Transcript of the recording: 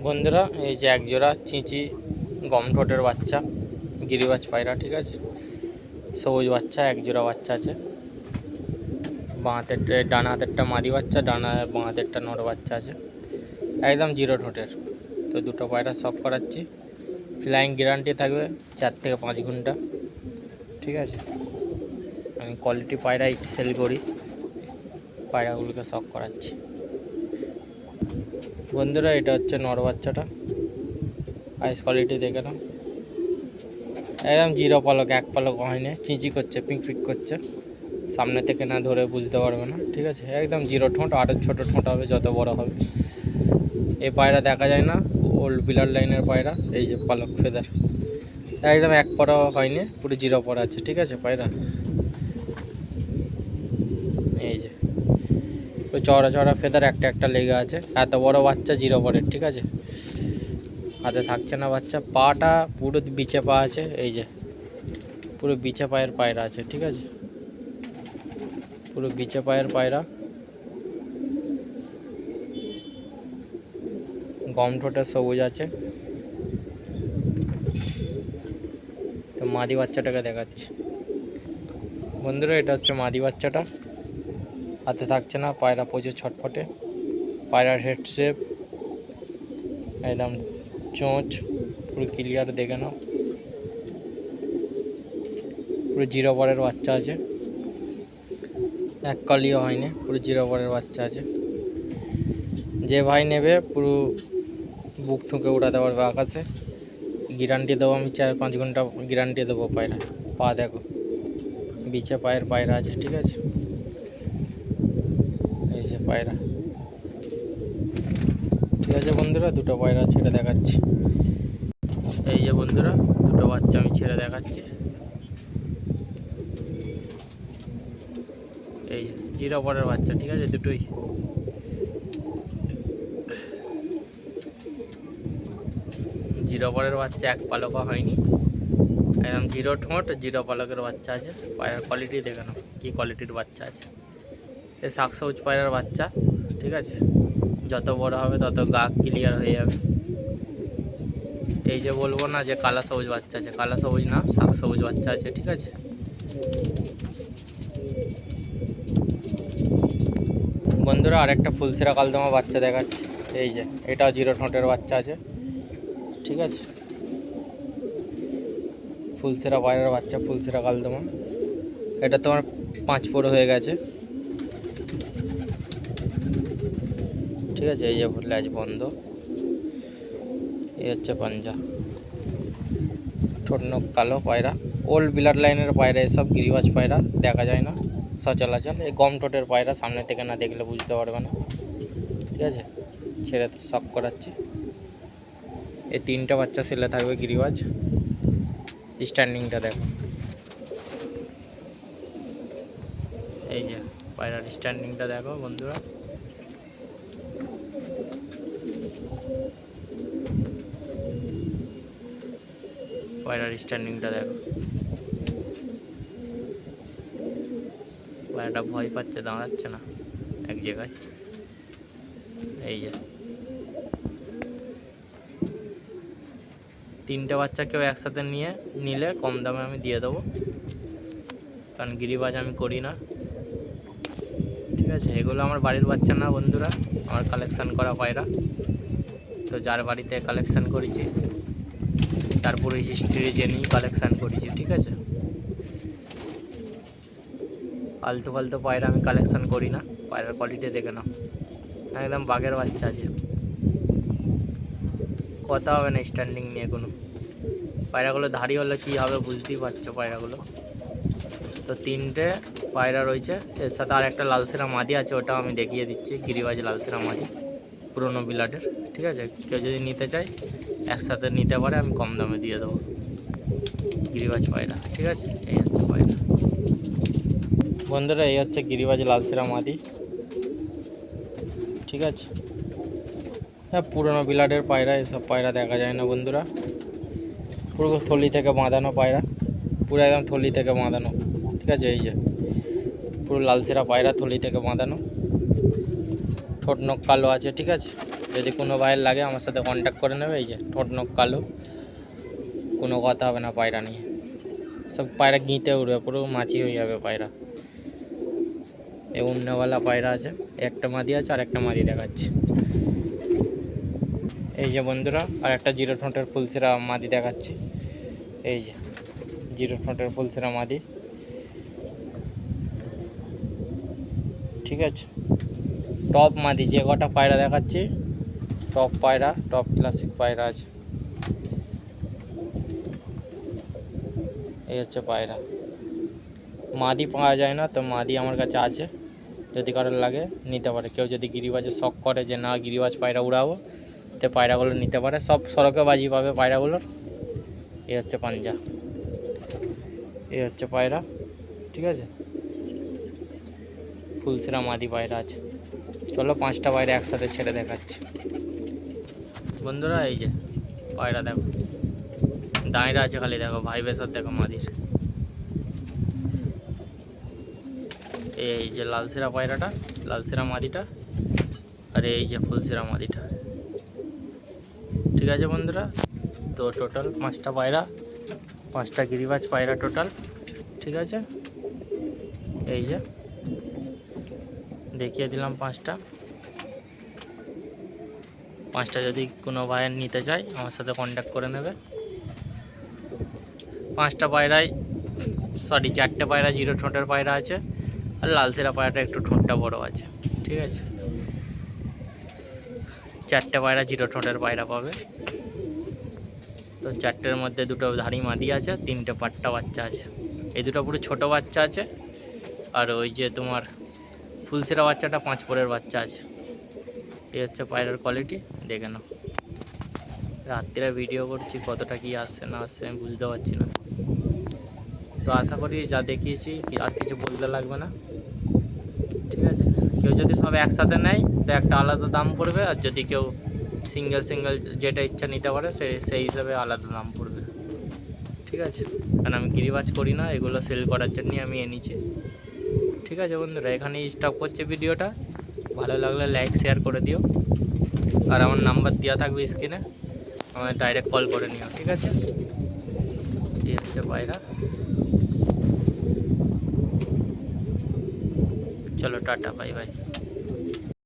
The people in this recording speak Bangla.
বন্ধুরা এই যে এক জোড়া চিঁচি গম ঠোঁটের বাচ্চা গিরিবাজ পায়রা, ঠিক আছে, সবুজ বাচ্চা, এক জোড়া বাচ্চা আছে। বাঁ হাতেরটা, ডান হাতেরটা মাদি বাচ্চা, বাঁ হাতেরটা নর বাচ্চা আছে, একদম জিরো ঠোঁটের। তো দুটো পায়রা শখ করাচ্ছি, ফ্লাইং গ্যারান্টি থাকবে 4 থেকে 5 ঘন্টা, ঠিক আছে। আমি কোয়ালিটি পায়রাই সেল করি, পায়রাগুলোকে শখ করাচ্ছি। বন্ধুরা এটা হচ্ছে নর বাচ্চাটা, আইস কোয়ালিটি দেখে নাও, একদম জিরো পালক, এক পালক হয়নি, চিঁচি করছে, পিক পিক করছে, সামনে থেকে না ধরে বুঝতে পারবে না, ঠিক আছে। একদম জিরো ঠোঁট, আরও ছোটো ঠোঁট হবে যত বড় হবে। এই পায়রা দেখা যায় না, ওল্ড বিলার লাইনের পায়রা। এই যে পালক ফেদার একদম এক পড়া হয়নি, পুরো জিরো পড়া আছে, ঠিক আছে পায়রা। এই যে চড়া চড়া ফেদার একটা একটা লেগে আছে, এত বড় বাচ্চা জিরো পরের, ঠিক আছে। হাতে থাকছে না বাচ্চা, পাটা পুরো বিচে পা আছে, এই যে পুরো বিচে পায়ের পায়রা আছে, ঠিক আছে, পুরো বিচে পায়ের পায়রা। গম ঠোঁটে সবুজ আছে। তো মাদি বাচ্চাটাকে দেখাচ্ছি বন্ধুরা, এটা হচ্ছে মাদি বাচ্চাটা, হাতে থাকছে না, পায়রা প্রচুর ছটফটে, পায়রার হেড শেপ একদম চোঁচ পুরো ক্লিয়ার দেখে নাও, পুরো জিরো পরের বাচ্চা আছে, এক কলিও হয়নি, পুরো জিরো পরের বাচ্চা আছে। যে ভাই নেবে পুরো বুক ঠুকে উড়াতে পারবে আকাশে, গ্যারান্টি দেবো আমি, 4-5 ঘন্টা গ্যারান্টি দেবো। পায়রা পা দেখো, বিচে পায়ের পায়রা আছে, ঠিক আছে। এই যে পায়রা, ঠিক আছে বন্ধুরা, দুটো পায়রা ছেড়ে দেখাচ্ছি। এই যে বন্ধুরা দুটো বাচ্চা আমি ছেড়ে দেখাচ্ছি, এই জিরো পরের বাচ্চা, ঠিক আছে, দুটোই। জিরো পরের বাচ্চা, এক পালকও হয়নি, একদম জিরো ঠোঁট, জিরো পালকের বাচ্চা আছে। পায়রার কোয়ালিটি দেখে নাও কী কোয়ালিটির বাচ্চা আছে। এ শাক সবুজ পায়রার বাচ্চা, ঠিক আছে, যত বড় হবে তত গা ক্লিয়ার হয়ে যাবে। এই যে বলবো না যে কালা সবুজ বাচ্চা আছে, কালা সবুজ না, শাক সবুজ বাচ্চা আছে, ঠিক আছে। বন্ধুরা আরেকটা ফুলসেরা কালদমা বাচ্চা দেখাচ্ছে, এই যে এটাও জিরো ঠোঁটের বাচ্চা আছে, ঠিক আছে। ফুলসেরা পায়রার বাচ্চা, ফুলসেরা কালদমা, এটা তোমার 5 পর হয়ে গেছে, ঠিক আছে। এই যে ল্যাজ বন্ধ, এই হচ্ছে পাঞ্জা, ঠোঁট নখ কালো পায়রা, ওল্ড বিলার লাইনের পায়রা, এসব গিরিবাজ পায়রা দেখা যায় না সচরাচর। এই গম ঠোঁটের পায়রা, সামনে থেকে না দেখলে বুঝতে পারবে না, ঠিক আছে। ছেড়ে শখ করাচ্ছি। এই 3টে বাচ্চা সেলে থাকবে গিরিবাজ। স্ট্যান্ডিংটা দেখো, এই যে পায়রার স্ট্যান্ডিংটা দেখো বন্ধুরা, পায়রার স্ট্যান্ডিংটা দেখো। পায়রাটা ভয় পাচ্ছে, দাঁড়াচ্ছে না এক জায়গায়। এই যে 3টে বাচ্চা কেউ একসাথে নিলে কম দামে আমি দিয়ে দেবো, কারণ গিরিবাজ আমি করি না, ঠিক আছে। এগুলো আমার বাড়ির বাচ্চা না বন্ধুরা, আমার কালেকশান করা পায়রা। তো যার বাড়িতে কালেকশান করেছি তারপরে হিস্ট্রি জেনেই কালেকশান করেছি, ঠিক আছে। ফালতু ফালতু পায়রা আমি কালেকশান করি না। পায়রার কোয়ালিটি দেখে নাও, একদম বাঘের বাচ্চা আছে, কথা হবে না স্ট্যান্ডিং নিয়ে কোনো। পায়রাগুলো ধাড়ি হলে কী হবে বুঝতেই পারছো পায়রাগুলো। তো 3টে পায়রা রয়েছে, এর সাথে আর একটা লালসেরা মাদি আছে, ওটাও আমি দেখিয়ে দিচ্ছি, গিরিবাজ লালসেরা মাদি, পুরনো বিলাটের, ঠিক আছে। কেউ যদি নিতে চায় একসাথে নিতে পারে, আমি কম দামে দিয়ে দেবো গিরিবাজ পায়রা, ঠিক আছে। এই হচ্ছে পায়রা বন্ধুরা, এই হচ্ছে গিরিবাজ লালসেরা মাদি, ঠিক আছে। হ্যাঁ, পুরনো বিলাটের পায়রা, এসব পায়রা দেখা যায় না বন্ধুরা। পুরো থলি থেকে বাঁধানো পায়রা, পুরো একদম থলি থেকে বাঁধানো, ঠিক আছে। এই যে পুরো লালসেরা পায়রা, থলি থেকে বাঁধানো, ঠোঁট নখ কালো আছে, ঠিক আছে। যদি কোনো ভাইয়ের লাগে আমার সাথে কন্ট্যাক্ট করে নেবে। এই যে ঠোঁট নখ কালো, কোনো কথা হবে না পায়রা নিয়ে। সব পায়রা গিঁতে উঠবে, পুরো মাছি হয়ে যাবে পায়রা। এই উন্নওয়ালা পায়রা আছে, একটা মাদি আছে আর একটা মাদি দেখাচ্ছে। এই যে বন্ধুরা আর একটা জিরো ঠোঁটের ফুলসেরা মাদি দেখাচ্ছি। এই যে জিরো ঠোঁটের ফুলসেরা মাদি, ঠিক আছে। টপ মাদি, যে কটা পায়রা দেখাচ্ছি টপ পায়রা, টপ ক্লাসিক পায়রা আছে। এই হচ্ছে পায়রা। মাদি পাওয়া যায় না, তো মাদি আমার কাছে আছে, যদি কারোর লাগে নিতে পারে। কেউ যদি গিরিবাজে শখ করে যে না গিরিবাজ পায়রা উড়াবো, তো পায়রাগুলো নিতে পারে। সব সড়কে বাজি পাবে পায়রাগুলোর। এই হচ্ছে পাঞ্জা, এই হচ্ছে পায়রা, ঠিক আছে। ফুলসেরা মাদি পায়রা আছে। চলো 5টা পায়রা একসাথে ছেড়ে দেখাচ্ছি বন্ধুরা। এই যে পায়রা দেখো, দাঁড়িয়ে আছে খালি, দেখো ভাইবেসার দেখো মাদির। এই যে লালসেরা পায়রাটা, লালসেরা মাদিটা, আর এই যে ফুলসেরা মাদিটা, ঠিক আছে বন্ধুরা। তো টোটাল 5টা পায়রা, 5টা গিরিবাজ পায়রা টোটাল, ঠিক আছে। এই যে দেখিয়ে দিলাম 5টা যদি কোনো ভাইয়ের নিতে চায় আমার সাথে কন্ট্যাক্ট করে নেবে। 5টা পায়রায়, সরি 4টে পায়রা জিরো ঠোঁটের পায়রা আছে, আর লালসেরা পায়রাটা একটু ঠোঁটটা বড় আছে, ঠিক আছে। 4টে পায়রা জিরো ঠোঁটের পায়রা পাবে। তো 4টের মধ্যে 2টো ধাড়ি মাদি আছে, 3টে পাট্টা বাচ্চা আছে। এই 2টো পুরো ছোটো বাচ্চা আছে, আর ওই যে তোমার ফুলসেরা বাচ্চাটা 5 পরের বাচ্চা আছে। এই হচ্ছে পায়রার কোয়ালিটি, দেখে নাও। রাত্রিরে ভিডিও করছি, কতটা কি আসছে না আসছে আমি বুঝতে পারছি না। তো আশা করি যা দেখিয়েছি আর কিছু বলতে লাগবে না, ঠিক আছে। কেউ যদি সব একসাথে নেয় তো একটা আলাদা দাম পড়বে, আর যদি কেউ সিঙ্গেল সিঙ্গেল যেটা ইচ্ছা নিতে পারে সেই হিসাবে আলাদা দাম পড়বে, ঠিক আছে। কারণ আমি গিরিবাজ করি না, এগুলো সেল করার জন্যই আমি এনেছি, ঠিক আছে বন্ধুরা। এখানেই স্টপ করছে ভিডিওটা। ভালো লাগলে লাইক শেয়ার করে দিও, আর আমার নাম্বার দেওয়া থাকবে স্ক্রিনে, আমায় ডাইরেক্ট কল করে নিও, ঠিক আছে। এই হচ্ছে পায়রা। চলো টাটা, বাই বাই।